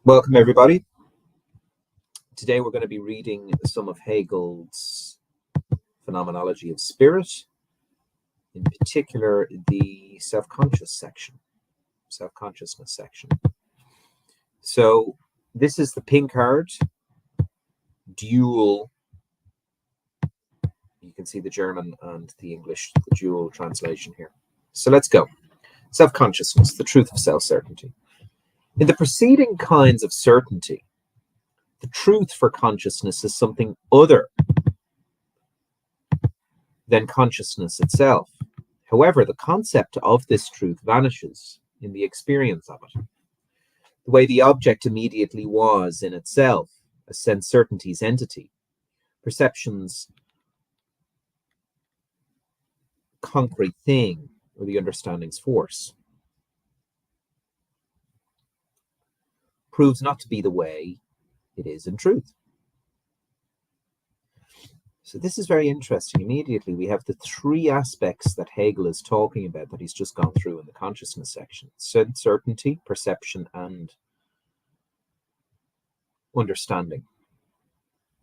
Welcome, everybody. Today we're going to be reading some of Hegel's Phenomenology of Spirit, in particular the self-consciousness section. So this is the pink card, dual. You can see the German and the English, the dual translation here. So let's go. Self-consciousness, the truth of self-certainty. In the preceding kinds of certainty, the truth for consciousness is something other than consciousness itself. However, the concept of this truth vanishes in the experience of it. The way the object immediately was in itself, a sense certainty's entity, perception's concrete thing, or the understanding's force, proves not to be the way it is in truth. So this is very interesting. Immediately we have the three aspects that Hegel is talking about that he's just gone through in the consciousness section: sense certainty, perception, and understanding.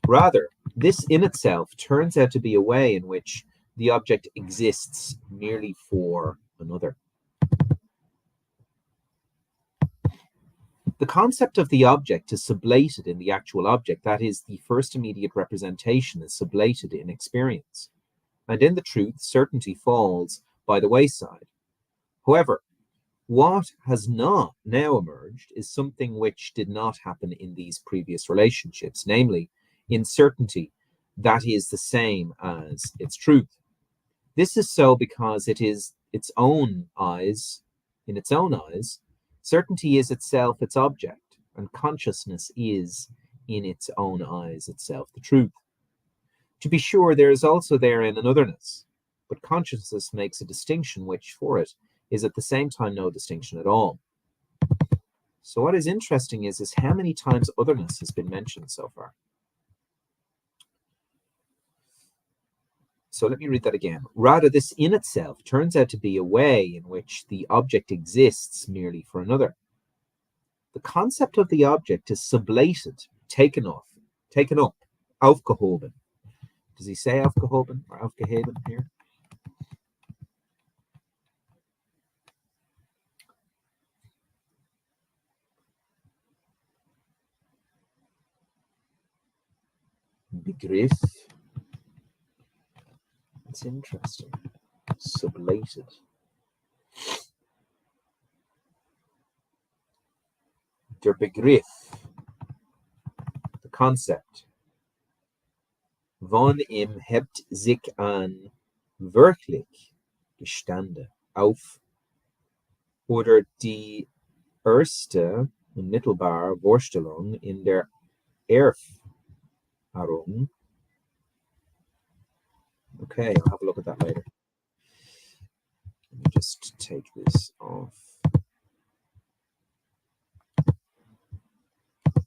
Rather, this in itself turns out to be a way in which the object exists merely for another. The concept of the object is sublated in the actual object, that is, the first immediate representation is sublated in experience, and in the truth, certainty falls by the wayside. However, what has not now emerged is something which did not happen in these previous relationships, namely, in certainty that is the same as its truth. This is so because it is in its own eyes, certainty is itself its object, and consciousness is, in its own eyes, itself the truth. To be sure, there is also therein an otherness, but consciousness makes a distinction which, for it, is at the same time no distinction at all. So what is interesting is how many times otherness has been mentioned so far. So let me read that again. Rather, this in itself turns out to be a way in which the object exists merely for another. The concept of the object is sublated, taken up, aufgehoben. Does he say aufgehoben or aufgehoben here? Begriff. It's interesting. Sublated. Der Begriff, the concept. Von ihm hebt sich an wirklich Gestande auf oder die erste unmittelbare Vorstellung in der Erfahrung. Okay, I'll have a look at that later. Let me just take this off.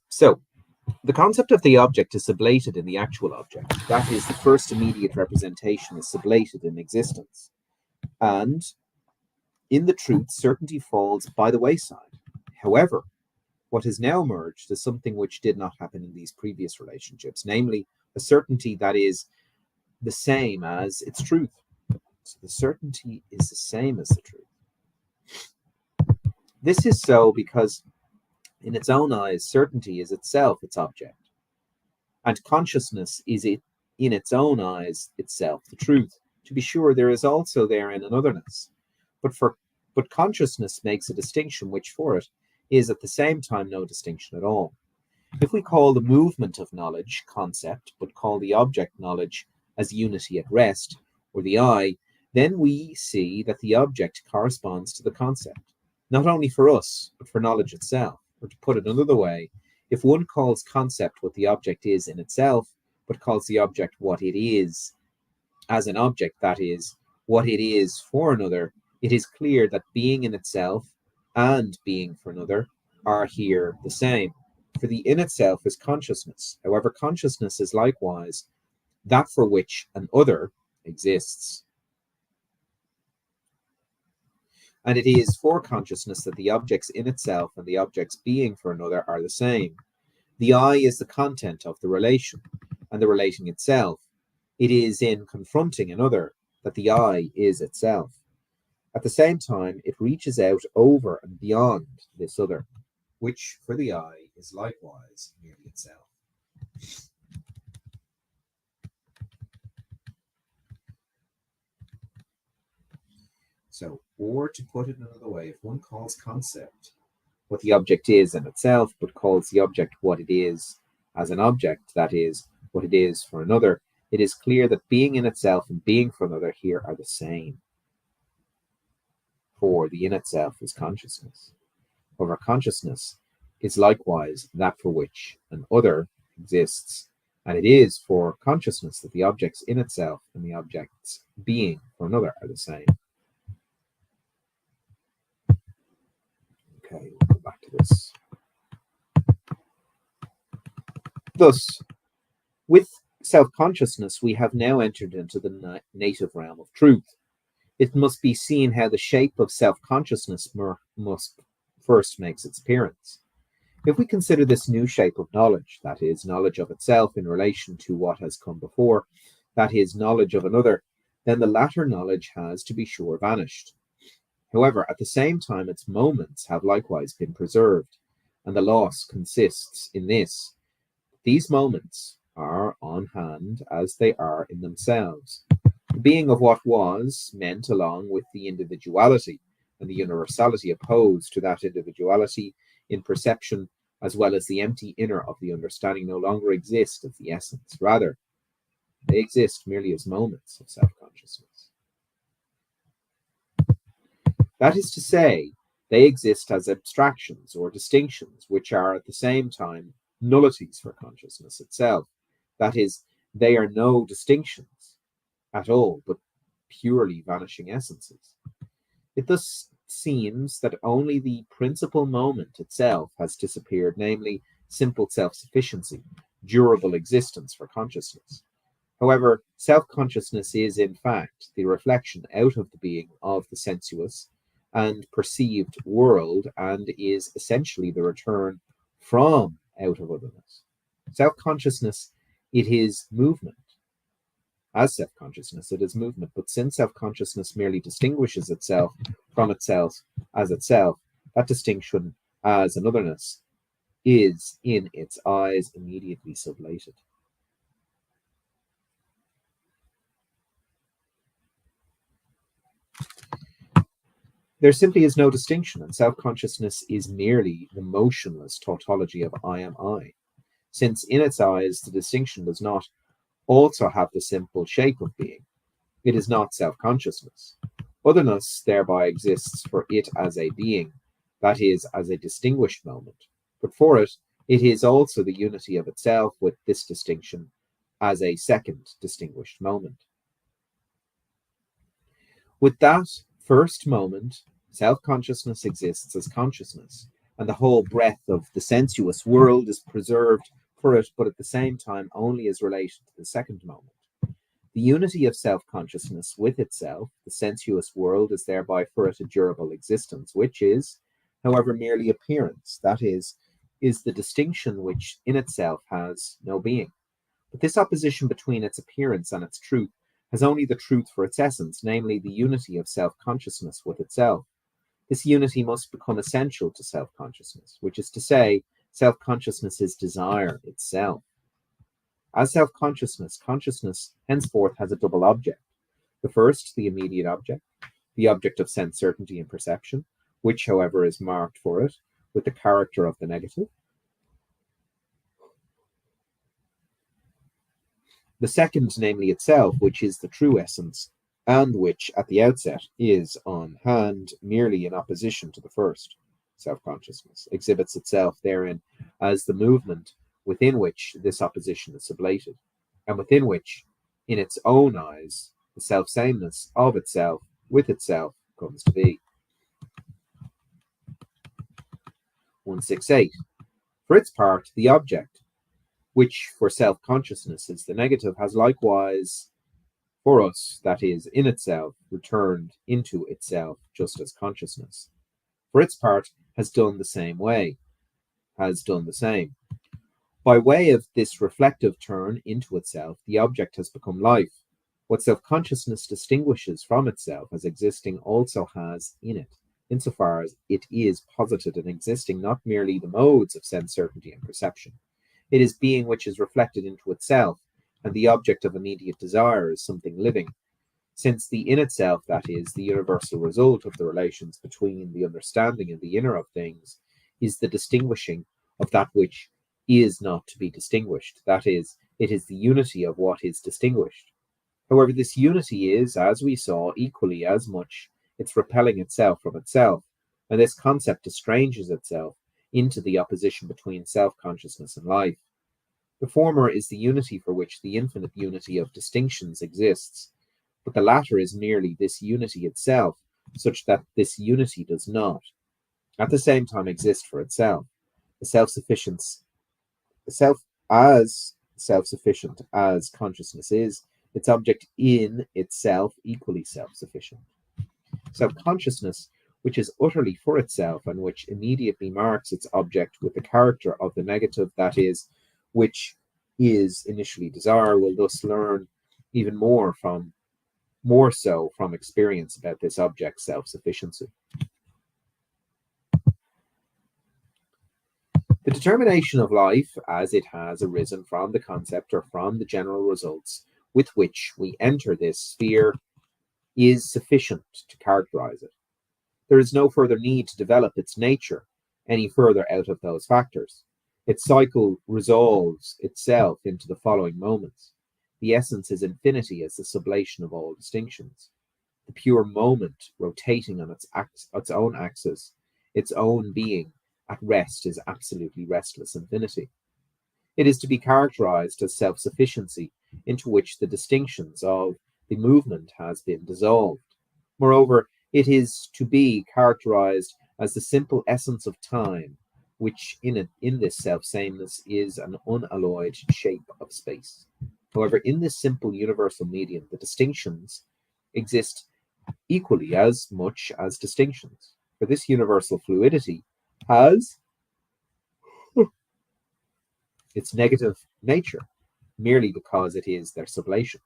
So, the concept of the object is sublated in the actual object. That is, the first immediate representation is sublated in existence. And in the truth, certainty falls by the wayside. However, what has now emerged is something which did not happen in these previous relationships, namely a certainty that is the same as its truth. So the certainty is the same as the truth. This is so because in its own eyes, certainty is itself its object, and consciousness is in its own eyes itself the truth. To be sure, there is also therein an otherness, but consciousness makes a distinction which for it is at the same time no distinction at all. If we call the movement of knowledge concept, but call the object knowledge as unity at rest, or the I, then we see that the object corresponds to the concept, not only for us, but for knowledge itself. Or to put it another way, if one calls concept what the object is in itself, but calls the object what it is as an object, that is, what it is for another, it is clear that being in itself and being for another are here the same. For the in itself is consciousness. However, consciousness is likewise that for which an other exists. And it is for consciousness that the objects in itself and the objects being for another are the same. The I is the content of the relation, and the relating itself. It is in confronting another that the I is itself. At the same time, it reaches out over and beyond this other, which for the I is likewise merely itself. So, or to put it another way, if one calls concept what the object is in itself, but calls the object what it is as an object, that is, what it is for another, it is clear that being in itself and being for another here are the same. For the in itself is consciousness. However, consciousness is likewise that for which an other exists, and it is for consciousness that the objects in itself and the objects being for another are the same. Okay, we'll go back to this. Thus, with self-consciousness, we have now entered into the native realm of truth. It must be seen how the shape of self-consciousness must first makes its appearance. If we consider this new shape of knowledge, that is, knowledge of itself in relation to what has come before, that is, knowledge of another, then the latter knowledge has, to be sure, vanished. However, at the same time, its moments have likewise been preserved, and the loss consists in this. These moments are on hand as they are in themselves. The being of what was meant along with the individuality and the universality opposed to that individuality in perception, as well as the empty inner of the understanding, no longer exist as the essence. Rather, they exist merely as moments of self-consciousness. That is to say, they exist as abstractions or distinctions, which are at the same time nullities for consciousness itself. That is, they are no distinctions at all, but purely vanishing essences. It thus seems that only the principal moment itself has disappeared, namely simple self-sufficiency, durable existence for consciousness. However, self-consciousness is in fact the reflection out of the being of the sensuous and perceived world, and is essentially the return from out of otherness. Self-consciousness, it is movement. As self-consciousness, it is movement. But since self-consciousness merely distinguishes itself from itself as itself, that distinction as an otherness is in its eyes immediately sublated. There simply is no distinction, and self-consciousness is merely the motionless tautology of I am I, since in its eyes the distinction does not also have the simple shape of being. It is not self-consciousness. Otherness thereby exists for it as a being, that is, as a distinguished moment. But for it, it is also the unity of itself with this distinction as a second distinguished moment. With that first moment, self-consciousness exists as consciousness, and the whole breadth of the sensuous world is preserved for it, but at the same time only as related to the second moment. The unity of self-consciousness with itself, the sensuous world, is thereby for it a durable existence, which is, however, merely appearance, that is the distinction which in itself has no being. But this opposition between its appearance and its truth has only the truth for its essence, namely the unity of self-consciousness with itself. This unity must become essential to self-consciousness, which is to say, self-consciousness is desire itself. As self-consciousness, consciousness henceforth has a double object. The first, the immediate object, the object of sense certainty and perception, which, however, is marked for it with the character of the negative. The second, namely itself, which is the true essence, and which, at the outset, is on hand merely in opposition to the first, self-consciousness, exhibits itself therein as the movement within which this opposition is sublated, and within which, in its own eyes, the self-sameness of itself with itself comes to be. 168. For its part, the object, which for self-consciousness is the negative, has likewise for us, that is, in itself, returned into itself just as consciousness, for its part, has done the same way, has done the same. By way of this reflective turn into itself, the object has become life. What self-consciousness distinguishes from itself as existing also has in it, insofar as it is posited and existing, not merely the modes of sense certainty and perception. It is being which is reflected into itself, and the object of immediate desire is something living, since the in itself, that is, the universal result of the relations between the understanding and the inner of things, is the distinguishing of that which is not to be distinguished. That is, it is the unity of what is distinguished. However, this unity is, as we saw, equally as much its repelling itself from itself, and this concept estranges itself into the opposition between self-consciousness and life. The former is the unity for which the infinite unity of distinctions exists, but the latter is merely this unity itself, such that this unity does not, at the same time, exist for itself. The self-sufficient as consciousness is, its object in itself equally self-sufficient. Self-consciousness, which is utterly for itself and which immediately marks its object with the character of the negative, that is, which is initially desire, will thus learn even more so from experience about this object's self-sufficiency. The determination of life, as it has arisen from the concept or from the general results with which we enter this sphere, is sufficient to characterize it. There is no further need to develop its nature any further out of those factors. Its cycle resolves itself into the following moments. The essence is infinity as the sublation of all distinctions. The pure moment rotating on its own axis, its own being at rest is absolutely restless infinity. It is to be characterized as self-sufficiency into which the distinctions of the movement has been dissolved. Moreover, it is to be characterized as the simple essence of time, which in this self-sameness is an unalloyed shape of space. However, in this simple universal medium, the distinctions exist equally as much as distinctions, for this universal fluidity has its negative nature, merely because it is their sublation.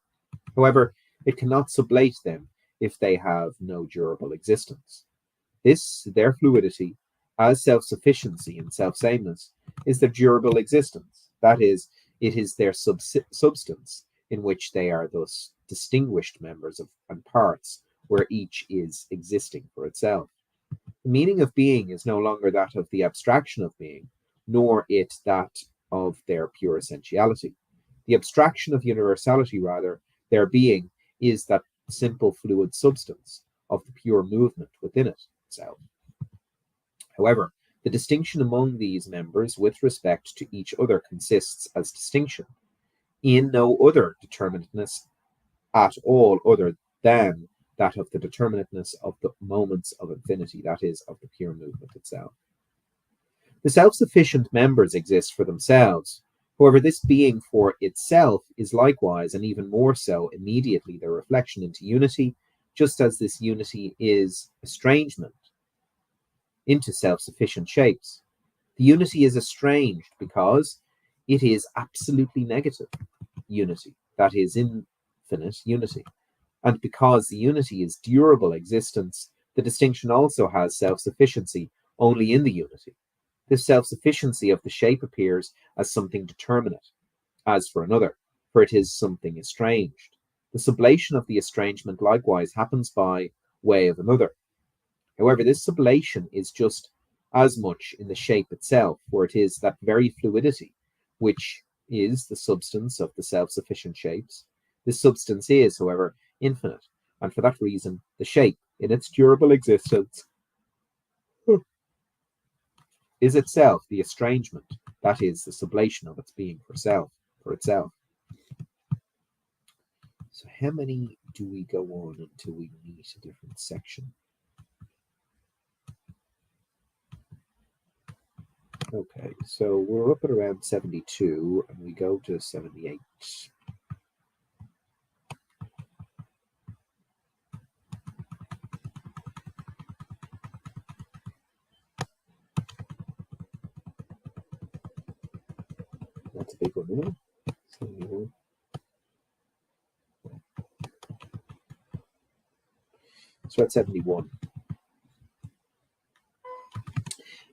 However, it cannot sublate them if they have no durable existence. This, their fluidity, as self-sufficiency and self-sameness, is their durable existence. That is, it is their substance in which they are thus distinguished members of and parts where each is existing for itself. The meaning of being is no longer that of the abstraction of being, nor it that of their pure essentiality. The abstraction of universality, rather, their being, is that simple fluid substance of the pure movement within itself. However, the distinction among these members with respect to each other consists as distinction in no other determinateness at all other than that of the determinateness of the moments of infinity, that is, of the pure movement itself. The self-sufficient members exist for themselves. However, this being for itself is likewise, and even more so, immediately their reflection into unity, just as this unity is estrangement into self-sufficient shapes. The unity is estranged because it is absolutely negative unity, that is, infinite unity. And because the unity is durable existence, the distinction also has self-sufficiency only in the unity. This self-sufficiency of the shape appears as something determinate, as for another, for it is something estranged. The sublation of the estrangement likewise happens by way of another. However, this sublation is just as much in the shape itself, for it is that very fluidity which is the substance of the self-sufficient shapes. This substance is, however, infinite, and for that reason, the shape, in its durable existence, is itself the estrangement, that is, the sublation of its being for itself. So how many do we go on until we meet a different section? Okay, so we're up at around 72, and we go to 78. That's a big one, isn't it? So, so that's 71.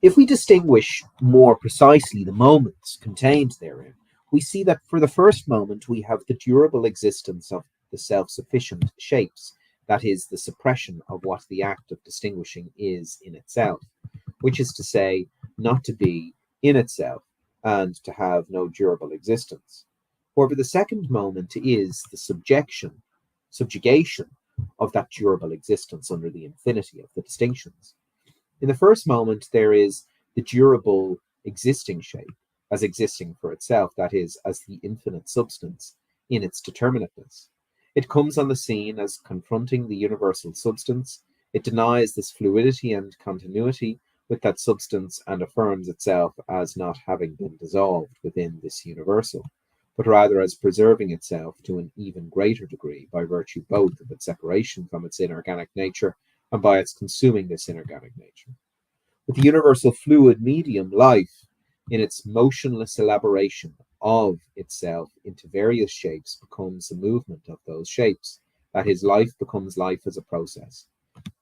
If we distinguish more precisely the moments contained therein, we see that for the first moment we have the durable existence of the self-sufficient shapes, that is, the suppression of what the act of distinguishing is in itself, which is to say, not to be in itself and to have no durable existence. However, the second moment is the subjugation of that durable existence under the infinity of the distinctions. In the first moment, there is the durable existing shape as existing for itself, that is, as the infinite substance in its determinateness. It comes on the scene as confronting the universal substance. It denies this fluidity and continuity with that substance and affirms itself as not having been dissolved within this universal, but rather as preserving itself to an even greater degree by virtue both of its separation from its inorganic nature and by its consuming this inorganic nature. With the universal fluid medium, life, in its motionless elaboration of itself into various shapes, becomes the movement of those shapes. That is, life becomes life as a process.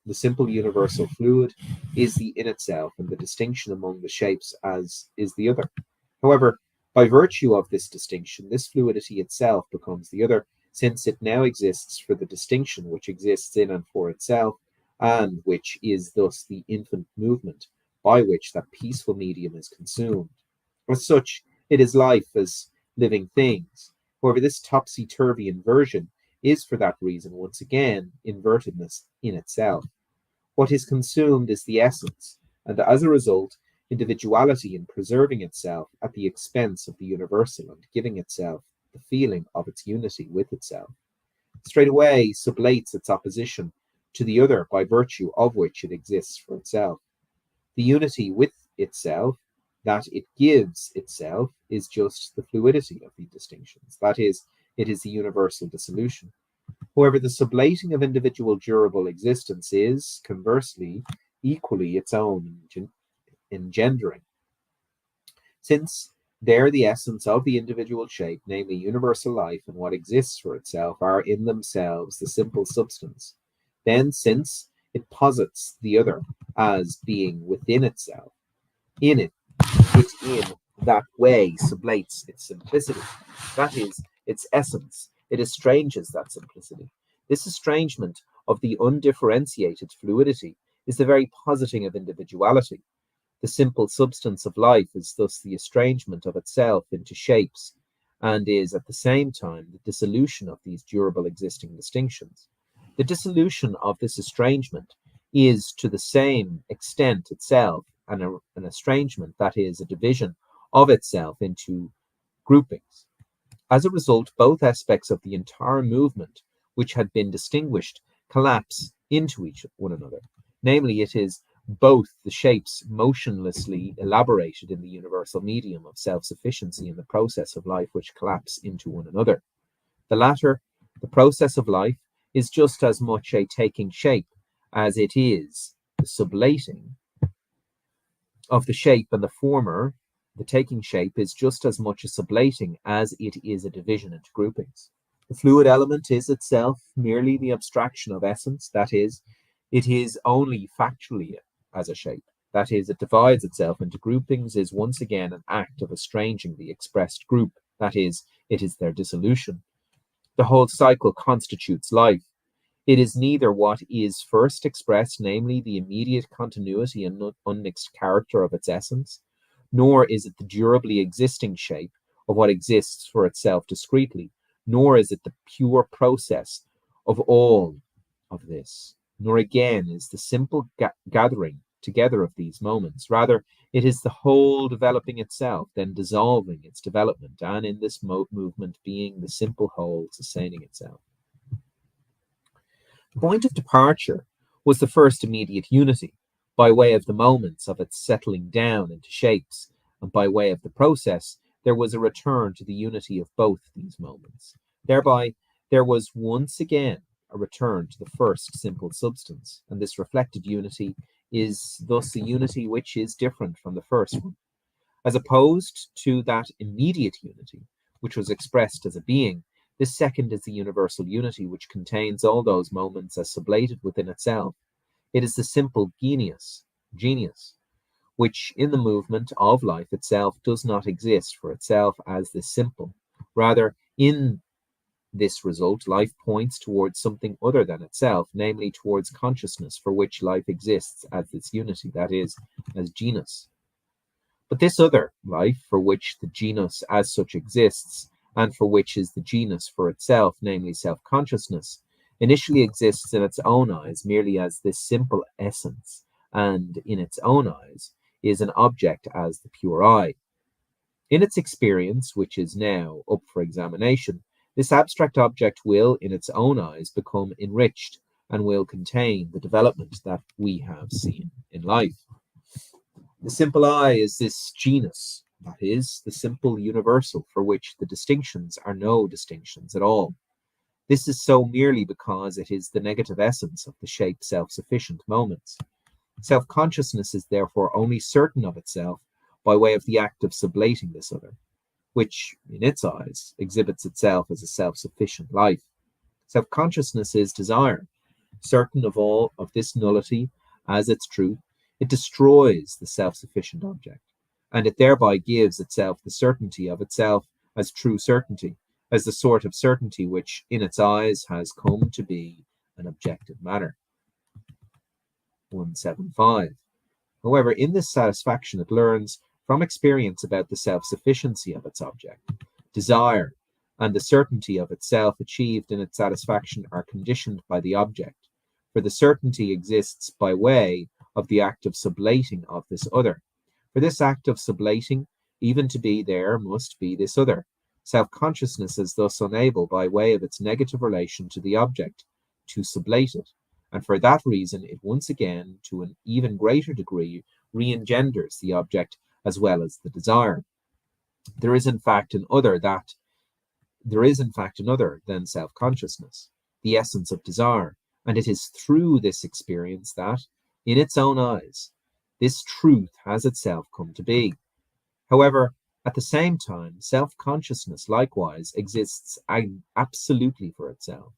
The simple universal fluid is the in itself, and the distinction among the shapes as is the other. However, by virtue of this distinction, this fluidity itself becomes the other, since it now exists for the distinction which exists in and for itself, and which is thus the infinite movement by which that peaceful medium is consumed. As such, it is life as living things. However, this topsy-turvy inversion is for that reason once again invertedness in itself. What is consumed is the essence, and as a result, individuality in preserving itself at the expense of the universal and giving itself the feeling of its unity with itself, straightway sublates its opposition to the other by virtue of which it exists for itself. The unity with itself that it gives itself is just the fluidity of the distinctions. That is, it is the universal dissolution. However, the sublating of individual durable existence is, conversely, equally its own engendering. Since there the essence of the individual shape, namely universal life and what exists for itself, are in themselves the simple substance, then since it posits the other as being within itself, in it in that way sublates its simplicity, that is, its essence. It estranges that simplicity. This estrangement of the undifferentiated fluidity is the very positing of individuality. The simple substance of life is thus the estrangement of itself into shapes, and is at the same time the dissolution of these durable existing distinctions. The dissolution of this estrangement is to the same extent itself an estrangement, that is, a division of itself into groupings. As a result, both aspects of the entire movement, which had been distinguished, collapse into one another. Namely, it is both the shapes motionlessly elaborated in the universal medium of self-sufficiency and the process of life which collapse into one another. The latter, the process of life, is just as much a taking shape as it is the sublating of the shape, and the former, the taking shape, is just as much a sublating as it is a division into groupings. The fluid element is itself merely the abstraction of essence, that is, it is only factually as a shape. That is, it divides itself into groupings, is once again an act of estranging the expressed group, that is, it is their dissolution. The whole cycle constitutes life. It is neither what is first expressed, namely the immediate continuity and unmixed character of its essence, nor is it the durably existing shape of what exists for itself discretely, nor is it the pure process of all of this, nor again is the simple gathering together of these moments. Rather, it is the whole developing itself, then dissolving its development, and in this movement being the simple whole sustaining itself. The point of departure was the first immediate unity, by way of the moments of its settling down into shapes, and by way of the process, there was a return to the unity of both these moments. Thereby, there was once again a return to the first simple substance, and this reflected unity is thus a unity which is different from the first one. As opposed to that immediate unity, which was expressed as a being, this second is the universal unity which contains all those moments as sublated within itself. It is the simple genius, which in the movement of life itself does not exist for itself as this simple. Rather, in this result, life points towards something other than itself, namely towards consciousness for which life exists as this unity, that is, as genus. But this other life for which the genus as such exists, and for which is the genus for itself, namely self-consciousness, initially exists in its own eyes merely as this simple essence, and in its own eyes is an object as the pure I. In its experience, which is now up for examination, this abstract object will, in its own eyes, become enriched and will contain the development that we have seen in life. The simple I is this genus, that is, the simple universal for which the distinctions are no distinctions at all. This is so merely because it is the negative essence of the shape self-sufficient moments. Self-consciousness is therefore only certain of itself by way of the act of sublating this other, which, in its eyes, exhibits itself as a self-sufficient life. Self-consciousness is desire, certain of all of this nullity as its truth. It destroys the self-sufficient object, and it thereby gives itself the certainty of itself as true certainty, as the sort of certainty which, in its eyes, has come to be an objective matter. 175. However, in this satisfaction, it learns from experience about the self-sufficiency of its object. Desire and the certainty of itself achieved in its satisfaction are conditioned by the object, for the certainty exists by way of the act of sublating of this other. For this act of sublating, even to be there, must be this other. Self-consciousness is thus unable, by way of its negative relation to the object, to sublate it, and for that reason it once again, to an even greater degree, re-engenders the object as well as the desire. There is in fact another than self-consciousness, the essence of desire, and it is through this experience that, in its own eyes, this truth has itself come to be. However, at the same time, self-consciousness likewise exists absolutely for itself,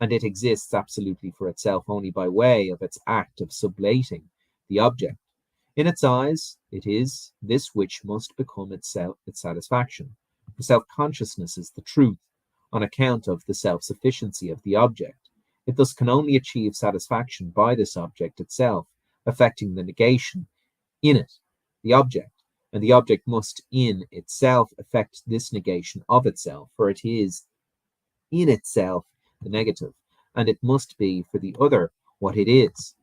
and it exists absolutely for itself only by way of its act of sublating the object. In its eyes, it is this which must become its satisfaction. For self-consciousness is the truth, on account of the self-sufficiency of the object. It thus can only achieve satisfaction by this object itself, affecting the negation in it, the object, and the object must in itself effect this negation of itself, for it is in itself the negative, and it must be for the other what it is.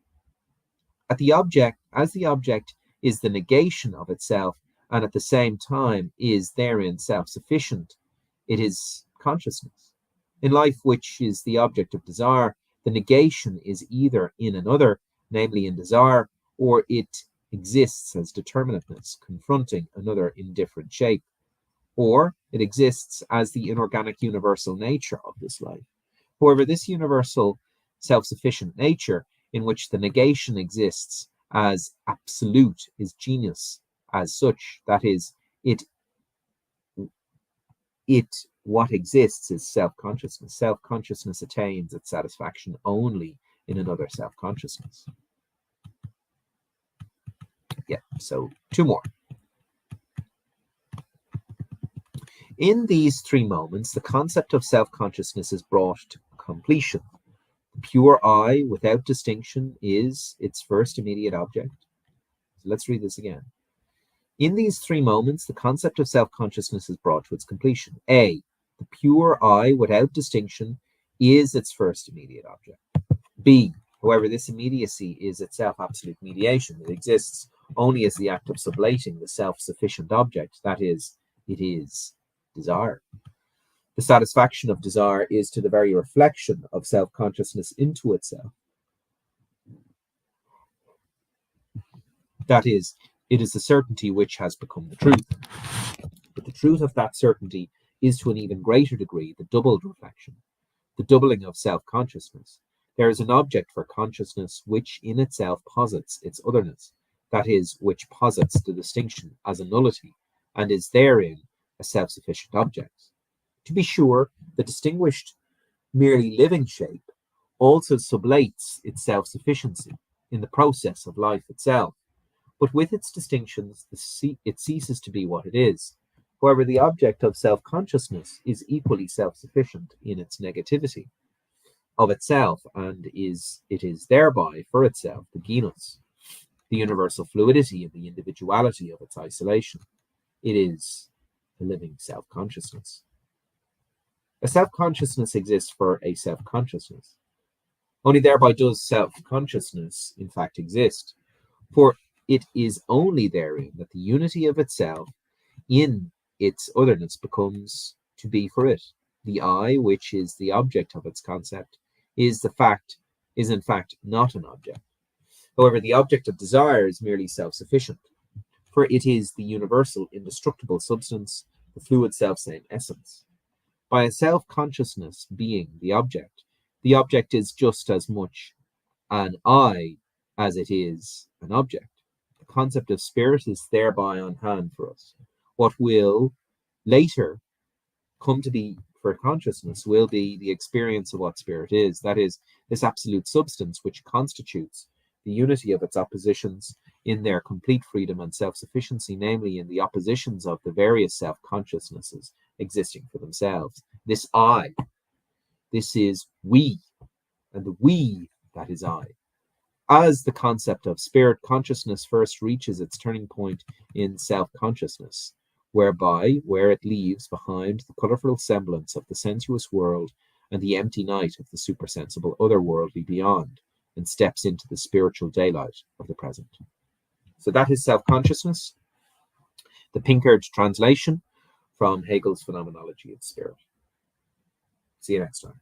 As the object is the negation of itself, and at the same time is therein self-sufficient, it is consciousness. In life, which is the object of desire, the negation is either in another, namely in desire, or it exists as determinateness, confronting another in different shape, or it exists as the inorganic universal nature of this life. However, this universal self-sufficient nature, in which the negation exists as absolute, is genius as such, that is, what exists is self-consciousness. Self-consciousness attains its satisfaction only in another self-consciousness. Yeah, so two more. In these three moments, the concept of self-consciousness is brought to completion. The pure I, without distinction, is its first immediate object. So let's read this again. In these three moments, the concept of self-consciousness is brought to its completion. A, the pure I, without distinction, is its first immediate object. B, however, this immediacy is itself absolute mediation. It exists only as the act of sublating the self-sufficient object, that is, it is desire. The satisfaction of desire is to the very reflection of self-consciousness into itself. That is, it is the certainty which has become the truth. But the truth of that certainty is to an even greater degree the doubled reflection, the doubling of self-consciousness. There is an object for consciousness which in itself posits its otherness. that is, which posits the distinction as a nullity, and is therein a self-sufficient object. To be sure, the distinguished merely living shape also sublates its self-sufficiency in the process of life itself, but with its distinctions it ceases to be what it is. However, the object of self-consciousness is equally self-sufficient in its negativity of itself, and it is thereby for itself the genus, the universal fluidity and the individuality of its isolation. It is the living self-consciousness. A self-consciousness exists for a self-consciousness. Only thereby does self-consciousness in fact exist, for it is only therein that the unity of itself in its otherness becomes to be for it. The I, which is the object of its concept, is in fact not an object. However, the object of desire is merely self-sufficient, for it is the universal, indestructible substance, the fluid self-same essence. By a self-consciousness being the object is just as much an I as it is an object. The concept of spirit is thereby on hand for us. What will later come to be for consciousness will be the experience of what spirit is, that is, this absolute substance which constitutes the unity of its oppositions in their complete freedom and self-sufficiency, namely in the oppositions of the various self-consciousnesses existing for themselves. This I, this is we, and the we, that is I. As the concept of spirit consciousness first reaches its turning point in self-consciousness, where it leaves behind the colourful semblance of the sensuous world and the empty night of the supersensible otherworldly beyond, and steps into the spiritual daylight of the present. So that is self-consciousness, the Pinkard translation from Hegel's Phenomenology of Spirit. See you next time.